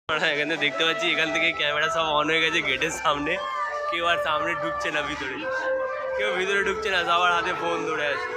আমরা এখানে দেখতে পাচ্ছি এখান থেকে ক্যামেরা সব অন হয়ে গেছে গেটের সামনে। কেউ আর সামনে ঢুকছে না, ভিতরে কেউ ভিতরে ঢুকছে না, সবার হাতে ফোন ধরে আছে।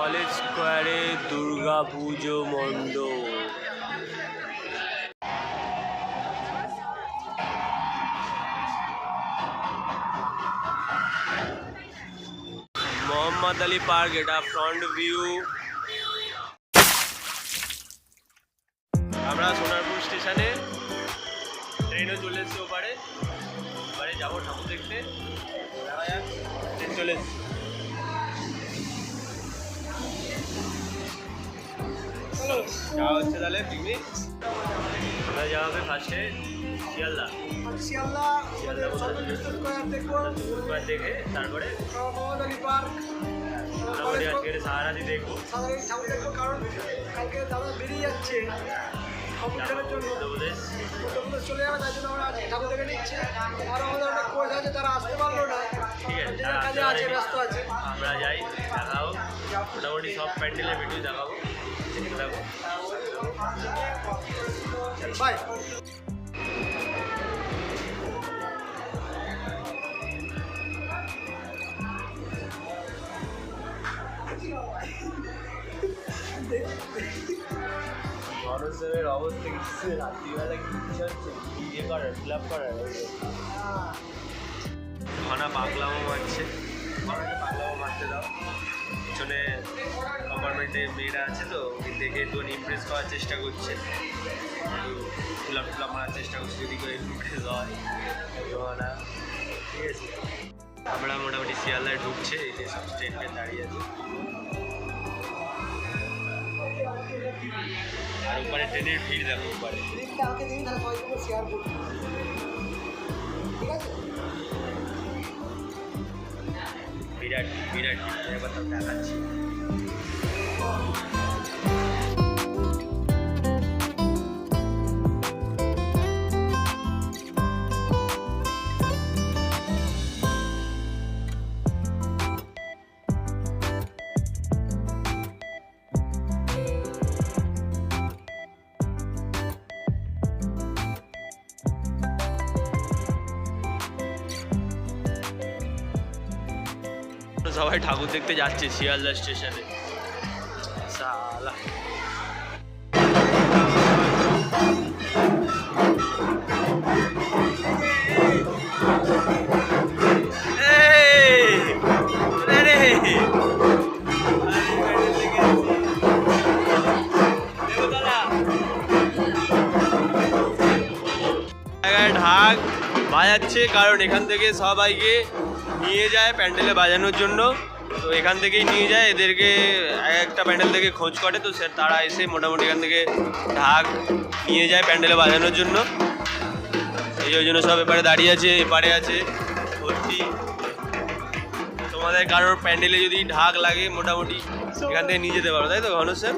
কলেজ স্কোয়ারে দুর্গা পুজো মণ্ডপ। মোহাম্মদ আলী পার্ক, এটা ফ্রন্ট ভিউ। আমরা সোনারপুর স্টেশনে, ট্রেনও চলে এসছে ওপারে। এবারে যাবো ঠাকুর দেখতে, দেখা যাক। ট্রেন চলে এসছে। যাওয়া হচ্ছে তাহলে পিকনিক। আমরা যাওয়া হবে ফার্স্টে শিয়ালদা দেখে, তারপরে মোটামুটি আজকে সারারাতি দেখবো। কারণ কালকে দাদা বেরিয়ে যাচ্ছে চলে যাবে, তাই জন্য আমরা আজকে ঠাকুর দেখে নিচ্ছি। আর আমাদের একটা কোচ আছে, তারা আসতে পারলো না, ঠিক আছে, কাজে আছে, ব্যস্ত আছে। আমরা যাই, দেখাবো মোটামুটি সব প্যান্ডেলের ভিডিও দেখাবো। বাই। মানুষের অবস্থা কিছু রাত্রিবেলা কি হচ্ছে, ইয়ে করার ফিল আপ করার ঘনা পাগলামো মারছে। পাগলামো মারতে দাও। পিছনে কম্পার্টমেন্টে মেয়েরা আছে, তো দেখে একটু ইমপ্রেস করার চেষ্টা করছে, ফিল আপ মারার চেষ্টা করছে, যদি করে ইমপ্রেস হয়। ঘনা ঠিক আছে। আমরা মোটামুটি শিয়ালদায় ঢুকছে, এই যে সব স্টেটমেন্ট দাঁড়িয়ে আছে। আর উপরে ট্রেনের ভিড় দেখো, উপরে বিরাট বিরাট এবার তো দেখাচ্ছি। সবাই ঠাকুর দেখতে যাচ্ছে শিয়ালদা স্টেশনে। সালা ঢাক বাজাচ্ছে, কারণ এখান থেকে সবাইকে নিয়ে যায় প্যান্ডেলে বাজানোর জন্য। তো এখান থেকেই নিয়ে যায়, এদেরকে একটা প্যান্ডেল থেকে খোঁজ করে, তো তারা এসে মোটামুটি এখান থেকে ঢাক নিয়ে যায় প্যান্ডেলে বাজানোর জন্য। এই জন্য সব এপারে দাঁড়িয়ে আছে, এপারে আছে ভর্তি। তোমাদের কারোর প্যান্ডেলে যদি ঢাক লাগে মোটামুটি এখান থেকে নিয়ে যেতে পারো, তাই তো ঘনশ্যাম?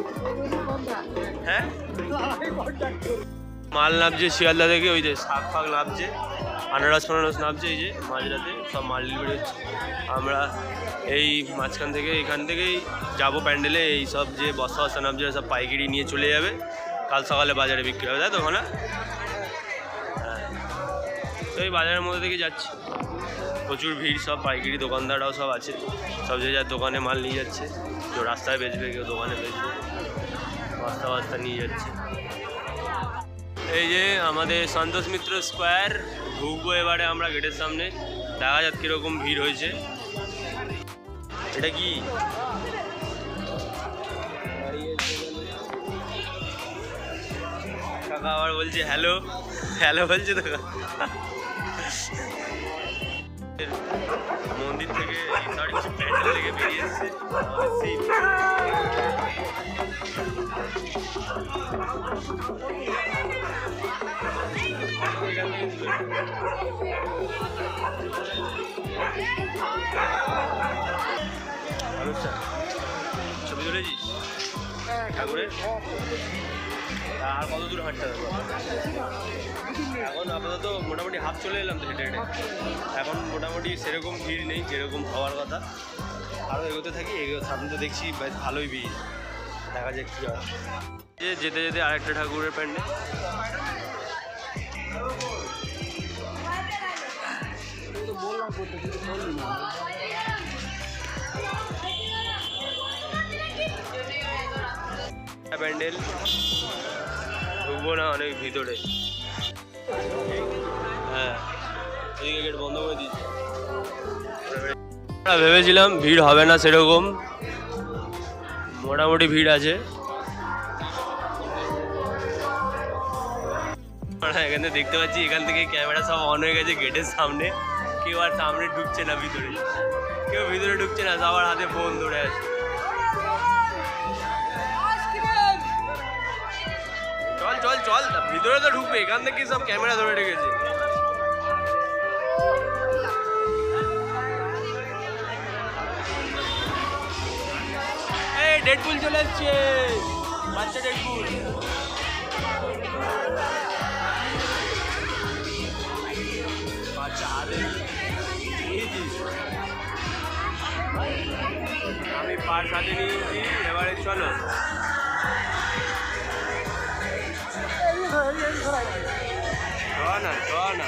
হ্যাঁ, মাল নামছে শিয়ালদা থেকে, ওই যে শাক ফাঁক নামছে, আনারস ফানারস নামছে, এই যে মাঝরাতে সব মাল ডেলিভারি হচ্ছে। আমরা এই মাঝখান থেকে এখান থেকেই যাবো প্যান্ডেলে। এই সব যে বস্তা বস্তা নামছে সব পাইকারি নিয়ে চলে যাবে, কাল সকালে বাজারে বিক্রি হবে, তাই তো ওখানে? হ্যাঁ, তো এই বাজারের মধ্যে থেকে যাচ্ছি, প্রচুর ভিড়, সব পাইকারি দোকানদাররাও সব আছে, সব যে যার দোকানে মাল নিয়ে যাচ্ছে, কেউ রাস্তায় বেচবে, কেউ দোকানে বেচবে, বস্তা বস্তা নিয়ে যাচ্ছে। এই যে আমাদের সন্তোষ মিত্র স্কোয়ার ঢুকবো এবারে আমরা গেটের সামনে, দেখা যাক কীরকম ভিড় হয়েছে। এটা কি কাকা আবার বলছে হ্যালো হ্যালো বলছে তো। মন্দির থেকে কিছু প্যান্ডেল থেকে বেরিয়ে এসছে। ছবি তুলেছিস ঠাকুরের? আর কত দূর হাঁটতে হবে? এখন আপাতত মোটামুটি হাফ চলে এলাম তো হেঁটে হেঁটে। এখন মোটামুটি সেরকম ভিড় নেই যেরকম হওয়ার কথা। আরও এগোতে থাকি, সামনে তো দেখছি বেশ ভালোই ভিড়, দেখা যাক কী হয়। যেতে যেতে আরেকটা ঠাকুরের প্যান্ডেল। প্যান্ডেল ঢুকবো না, অনেক ভিতরে। হ্যাঁ, এদিকে গেট বন্ধ করে দিচ্ছি। আমরা ভেবেছিলাম ভিড় হবে না সেরকম, মোটামুটি ভিড় আছে। এখানে দেখতে পাচ্ছি এখান থেকে ক্যামেরা সব অন হয়ে গেছে গেটের সামনে, কেউ আর সামনে ঢুকছে না, ভিতরে কেউ ভিতরে ঢুকছে না, সবার হাতে ফোন ধরে আছে। চল চল চল, ভিতরে তো ঢুকবে, এখান থেকে সব ক্যামেরা ধরে রেখেছে। এই ডেডপুল চলে এসছে, বাচ্চা ডেডপুল। বাচ্চা হাতে আমি পার সাথে নিয়েছি, এবারে চলো। না না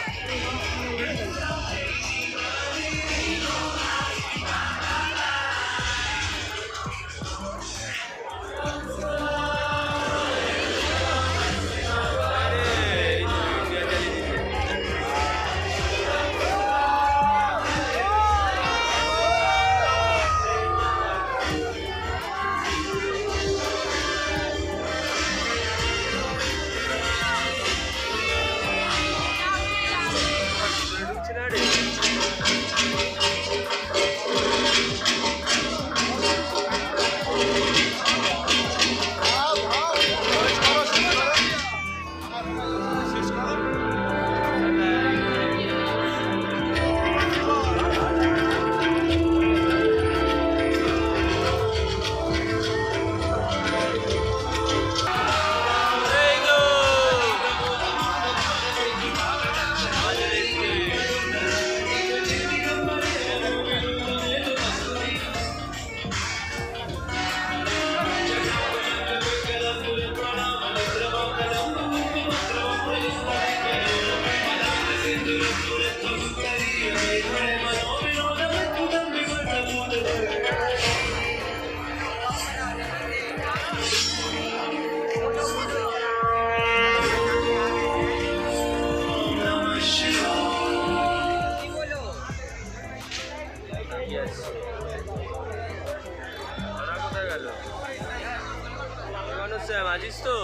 আছিস তো?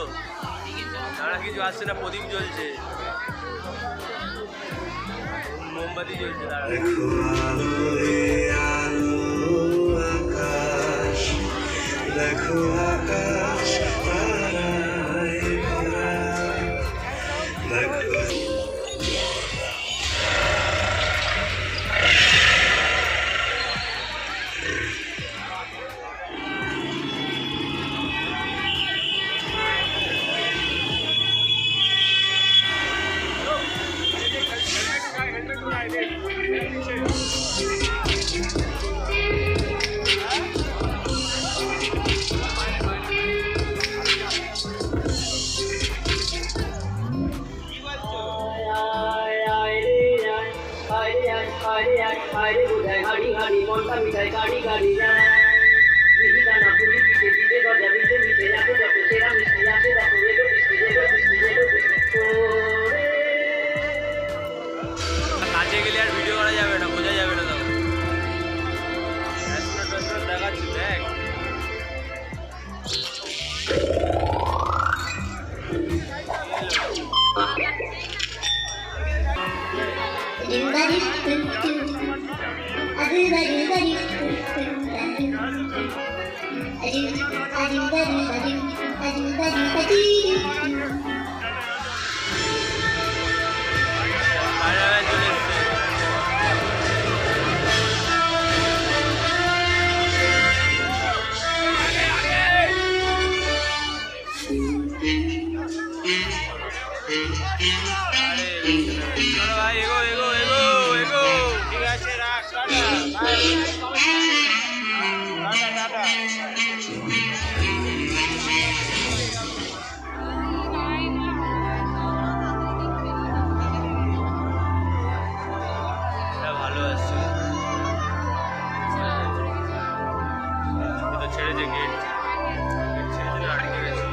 তারা কিছু আসছে না, প্রদীপ জ্বলছে, মোমবাতি জ্বলছে। দেখো আকাশ হাড়ি বুঝায় হাড়ি হাড়ি মনটা মিঠাই গাড়ি গাড়ি যায় মিহি দানা পুলি পিঠে পিঠে গজা পিঠে মিঠে যাতে যত সেরা মিষ্টি যাতে দেখো এগো বৃষ্টি এগো বৃষ্টি এগো বৃষ্টি চলো ভাই এগো এগো এগো এগো ঠিক আছে রাখ টাটা টাটা এটা ভালো আসছে তো ছেড়েছে গেট ছেড়েছে আটকে গেছে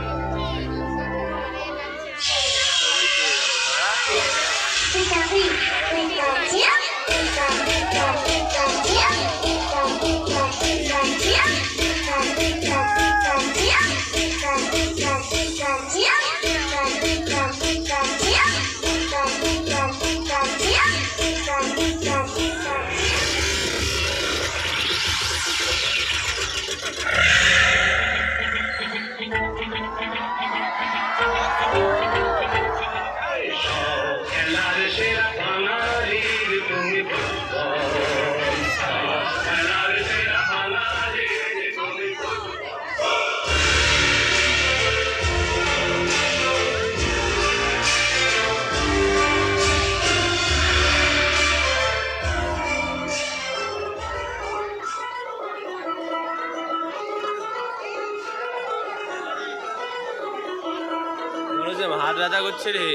হাত ব্যথা করছে রে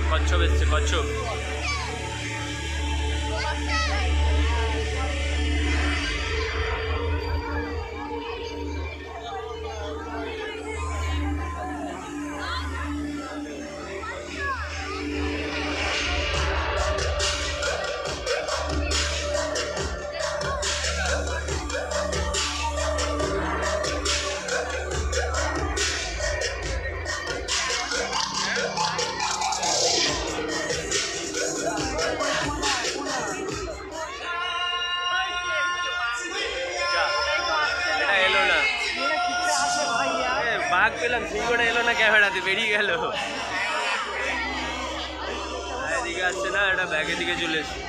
কচ্ছপ এসছে কচ্ছপ বাঘ পেলাম সিংহটা এলো না ক্যামেরাতে বেরিয়ে গেল এদিকে আসছে না এটা ব্যাগের দিকে চলে এসছে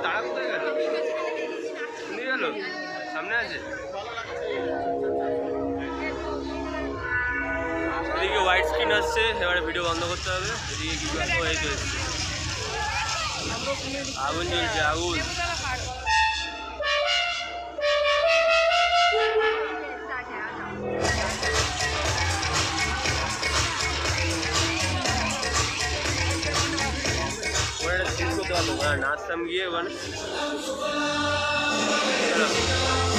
তারা কোথায় গেল শুনে গেল সামনে আছে এদিকে হোয়াইট স্ক্রিন আসছে এবারে ভিডিও বন্ধ করতে হবে এদিকে কি করবো এই তো আগুন জ্বলছে আগুন নাচতাম গিয়ে ওখানে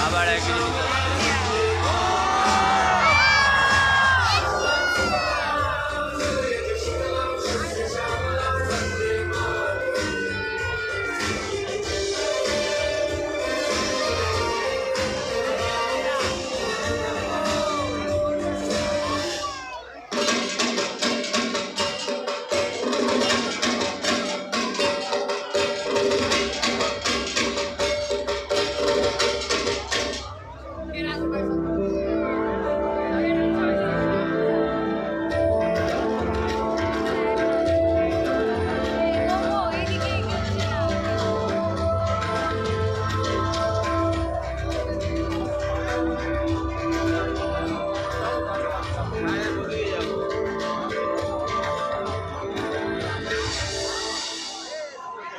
আবার একই জিনিস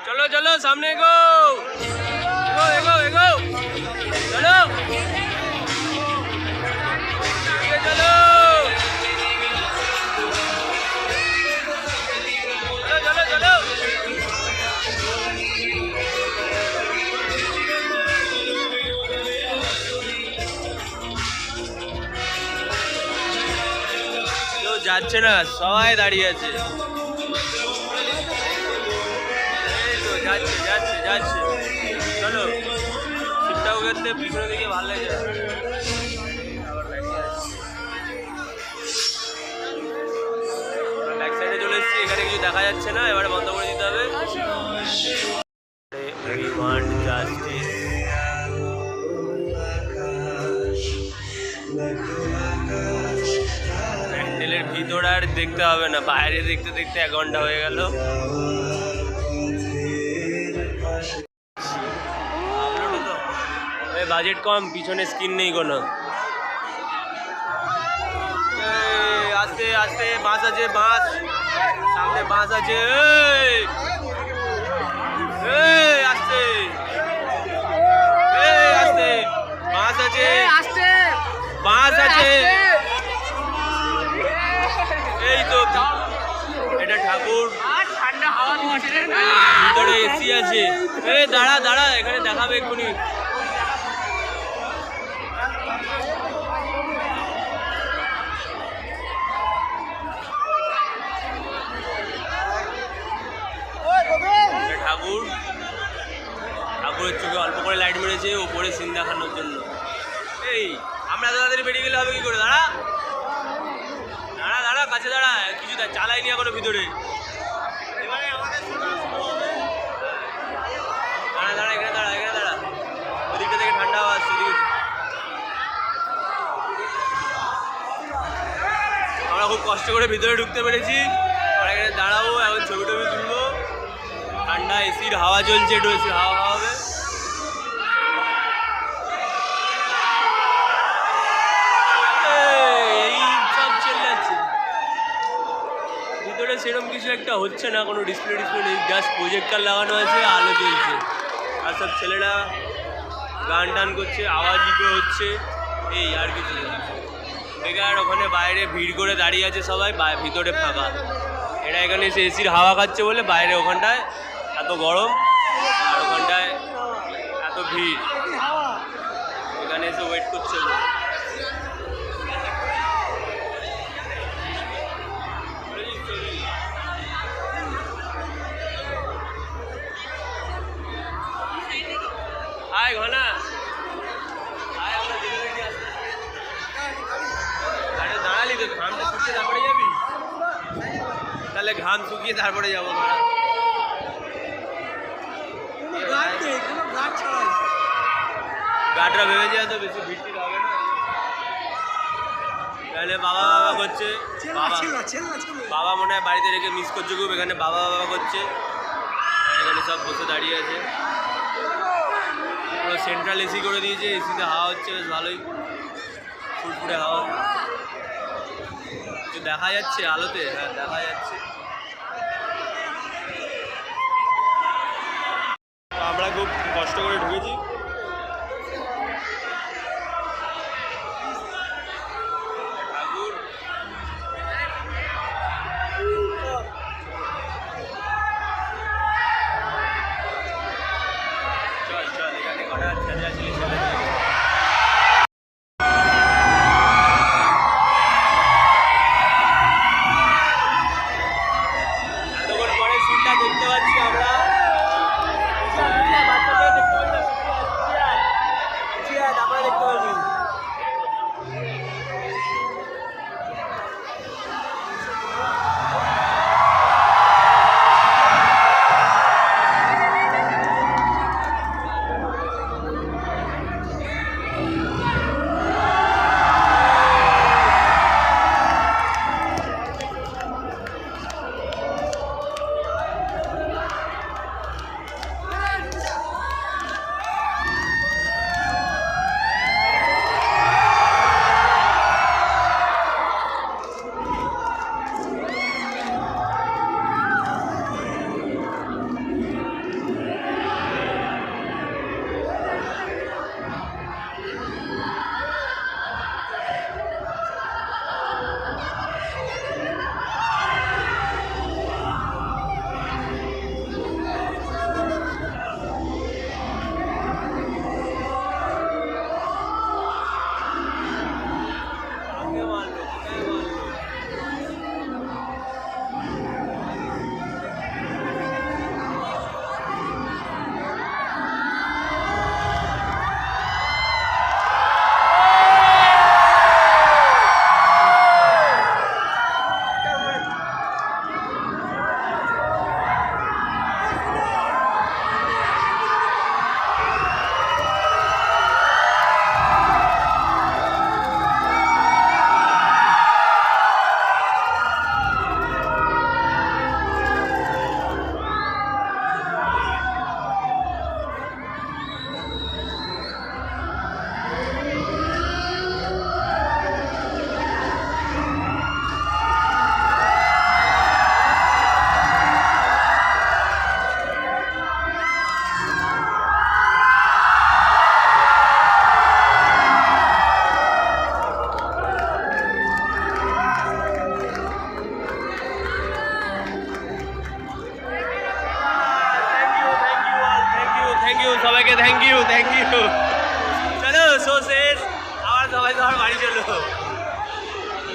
चलो चलो सामने को एगो एगो एगो चलो ये चलो चलो चलो चलो जो যাচ্ছে না, সবাই দাঁড়িয়ে আছে। এই তো যাচ্ছে যাচ্ছে যাচ্ছে, চলো সিটটাও করতে পিছনে দিকে ভালো লাগে। ব্যাক সাইডে চলে এসেছি, এখানে কিছু দেখা যাচ্ছে না, এবারে বন্ধ করে দিতে হবে। We want justice. প্যান্ডেলের ভিতর আর দেখতে হবে না, বাইরে দেখতে দেখতে 1 ঘন্টা হয়ে গেল। বাজেট কম, পিছনে স্ক্রিন নেই কোনো। আস্তে আস্তে, বাস আছে, বাস সামনে, বাস আছে। আস্তে আস্তে, বাস আছে, বাস আছে। এই তো এটা ঠাকুর, ভিতরে এসি আছে। দাঁড়া দাঁড়া, এখানে দেখাবে এক্ষুনি। ঠাকুর, ঠাকুরের চোখে অল্প করে লাইট মেরেছে, ওপরে সিন দেখানোর জন্য। এই আমরা তাড়াতাড়ি বেরিয়ে গেলে হবে কি করে? দাঁড়া দাঁড়া দাঁড়া, কাছে দাঁড়া, কিছু চালাইনি এখনো ভিতরে। দাঁড়া দাঁড়া, এখানে দাঁড়া, এখানে দাঁড়া, ওদিকটা থেকে ঠান্ডা হাওয়া আসছে। আমরা খুব কষ্ট করে ভিতরে ঢুকতে পেরেছি। আমরা এখানে দাঁড়াবো, এখন ছবি টবি তুলবো। ঠান্ডা এসির হাওয়া চলছে, একটু এসির হাওয়া হবে। এই সব চলে যাচ্ছে ভিতরে, সেরকম কিছু একটা হচ্ছে না, কোনো ডিসপ্লে নেই, জাস্ট প্রজেক্টর লাগানো আছে, আলো জ্বলছে, আর সব ছেলেরা গান টান করছে, আওয়াজ ইকো হচ্ছে, এই আর কিছু না। বেকার ওখানে বাইরে ভিড় করে দাঁড়িয়ে আছে সবাই, ভিতরে ফাঁকা। এরা এখানে এসে এসির হাওয়া খাচ্ছে বলে বাইরে ওখানটায় এত গরম, আর ওখানটায় এত ভিড়, এখানে এসে ওয়েট করছে। হাই ঘনা, হাই, আমরা দেখে দেখে আসছি। আরে দাঁড়ালি তো, ঘামটা শুকিয়ে তারপরে যাবি? তাহলে ঘাম শুকিয়ে তারপরে যাবো। গাড়িটা ভেবেছে তো বেশি ভিড় হবে না, এখানে বাবা বাবা করছে। বাবা মনে হয় বাড়িতে রেখে মিস করছে খুব, এখানে বাবা বাবা করছে, এখানে সব বসে দাঁড়িয়ে আছে। পুরো সেন্ট্রাল এসি করে দিয়েছে, এসিতে হাওয়া হচ্ছে বেশ ভালোই, ফুরফুরে হাওয়া। কিছু দেখা যাচ্ছে আলোতে? হ্যাঁ দেখা যাচ্ছে। আমরা খুব কষ্ট করে ঢুকেছি। ঠাকুর, চল চল, এখানে কটা ছেলে আসলে ছেলে। এতক্ষণ পরে সিনটা দেখতে পাচ্ছি আমরা, বাচ্চাদের দেখতে পাচ্ছি। শো শেষ, আবার সবাই তোমার বাড়ি চলো,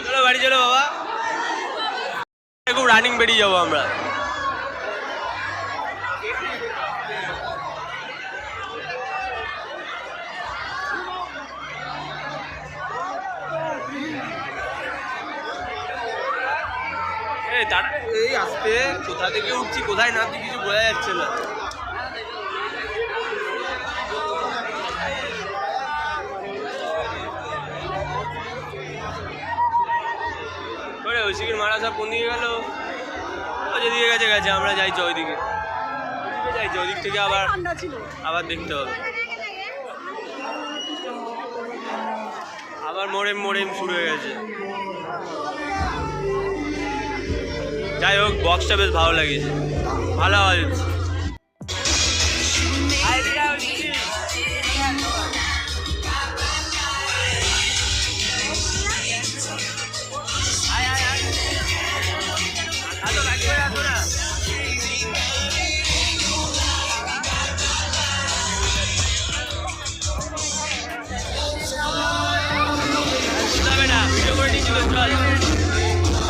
চলো বাড়ি চলো বাবা। খুব রানিং বেরিয়ে যাবো আমরা। এই আসতে কোথা থেকে উঠছি কোথায় নামছি কিছু বোঝা যাচ্ছে না। ওইদিকে মারা সব কোন দিকে গেল? যেদিকে গেছে গেছে, আমরা যাইছি ওইদিকে, যাইছি ওইদিক থেকে আবার দেখতে হবে। আবার মোড়েম মোড়েম শুরু হয়ে গেছে। যাই হোক, বক্সটা বেশ ভালো লাগিয়েছে, ভালো আওয়াজ হচ্ছে।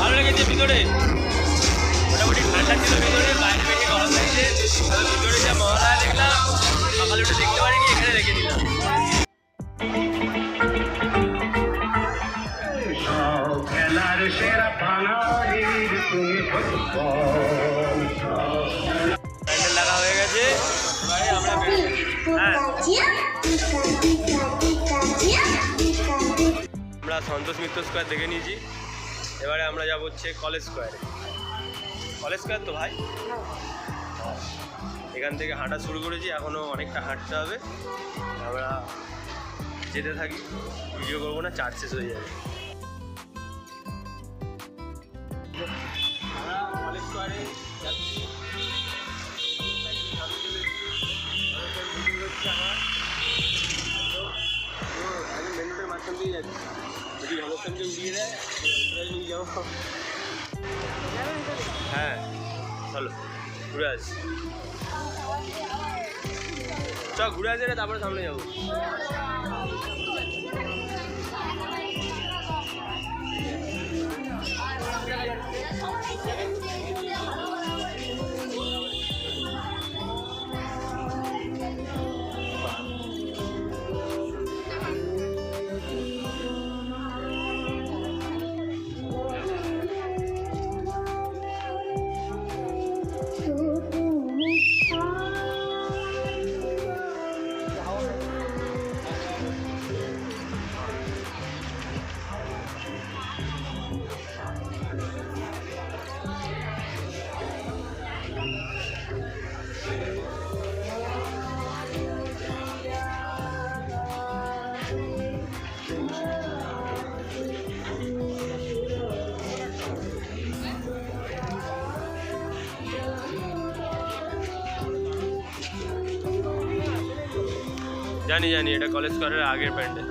ভালো লেগেছে ভিতরে, মোটামুটি ঠান্ডা ছিল ভিতরে, বাইরে বেশি গরম লাগছে। ভিতরে যা মহড়া দেখলাম, সকালে উঠে দেখতে পারিনি, এখানে রেখে দিলাম। প্যান্ডেল লাগা হয়ে গেছে, এবারে আমরা আমরা সন্তোষ মিত্র স্কোয়ার দেখে নিয়েছি। এবারে আমরা যাবো হচ্ছে কলেজ স্কোয়ারে। কলেজ স্কোয়ার তো ভাই, এখান থেকে হাঁটা শুরু করেছি, এখনও অনেকটা হাঁটতে হবে। আমরা যেতে থাকি, ভিডিও করবো না, চার্জ শেষ হয়ে যাবে। আমরা কলেজ স্কোয়ারে যাচ্ছি, আমি মেন রোডের মাঝখান দিয়ে যাচ্ছি, যদি অনুষ্ঠানকে উঠিয়ে দেয় নিয়ে যাবো। হ্যাঁ চলো ঘুরে আসি, চ ঘুরে আসি, তারপরে সামনে যাবো। জানি জানি, এটা কলেজ স্কোয়ারের আগের প্যান্ডেল।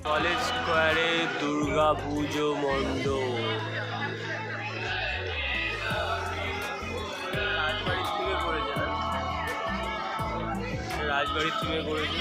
কলেজ স্কোয়ারে দুর্গা পুজো মণ্ডপ, রাজবাড়ির থিমে করেছে, রাজবাড়ির থিমে করেছে।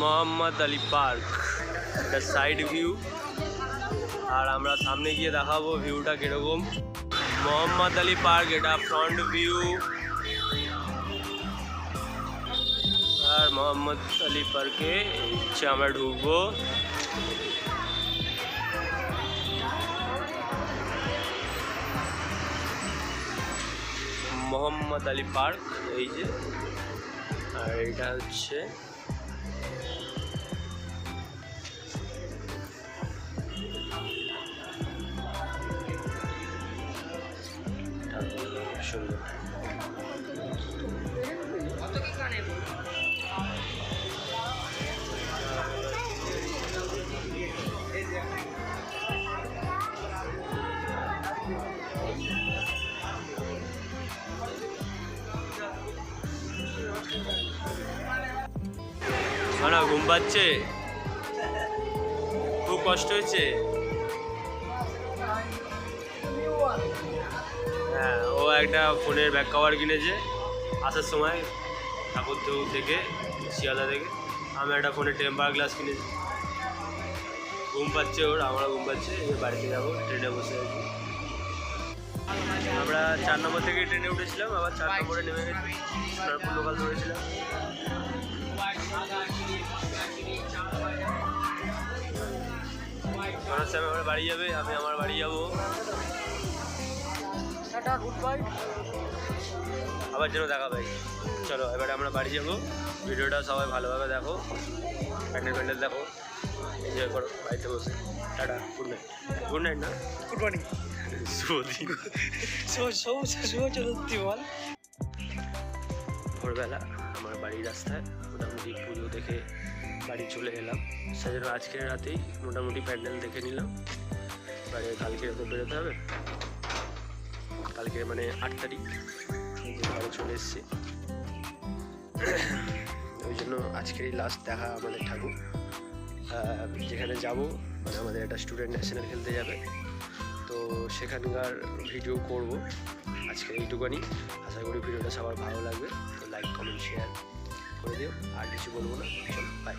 মোহাম্মদ আলী পার্ক, এটা সাইড ভিউ। আর আমরা সামনে গিয়ে দেখাবো ভিউটা কিরকম। মোহাম্মদ আলী পার্ক, এটা ফ্রন্ট ভিউ। আর মোহাম্মদ আলী পার্কে হচ্ছে আমরা ঢুকবো। মোহাম্মদ আলী পার্ক এই যে, আর এটা হচ্ছে সুন্দর। না ঘুম পাচ্ছে, খুব কষ্ট হয়েছে। হ্যাঁ, ও একটা ফোনের ব্যাক কভার কিনেছে আসার সময় ঠাকুরদেউ থেকে, শিয়ালদা থেকে। আমি একটা ফোনের টেম্পার গ্লাস কিনেছি। ঘুম পাচ্ছে ওর, আমারও ঘুম পাচ্ছে। এই বাড়িতে যাবো, ট্রেনে বসে আছি। আমরা 4 নম্বর থেকে ট্রেনে উঠেছিলাম, আবার 4 নম্বরে নেমে গেছি। সোনারপুর লোকাল ধরেছিলাম। আমরা বাড়ি যাবে, আমি আমার বাড়ি যাবো। আবার যেন দেখা পাই। চলো এবারে আমরা বাড়ি যাবো। ভিডিওটা সবাই ভালোভাবে দেখো, প্যান্ডেল দেখো, এনজয় করো বাড়িতে বসে। Tata, good night. Good night না, গুড মর্নিং। ভোরবেলা আমার বাড়ির রাস্তায় মোটামুটি পুজো দেখে বাড়ি চলে এলাম। সেজন্য আজকের রাতেই মোটামুটি প্যান্ডেল দেখে নিলাম। এবারে কালকে তো বেরোতে হবে, কালকে মানে 8 তারিখ ঘরে চলে এসেছি। ওই জন্য আজকেরই লাস্ট দেখা আমাদের ঠাকুর। যেখানে যাব মানে আমাদের একটা স্টুডেন্ট ন্যাশনাল খেলতে যাবে, তো সেখানকার ভিডিও করব। আজকে এইটুকুনি। আশা করি ভিডিওটা সবার ভালো লাগবে। তো লাইক, কমেন্ট, শেয়ার করে দিও। আর কিছু বলবো না, চলো বাই।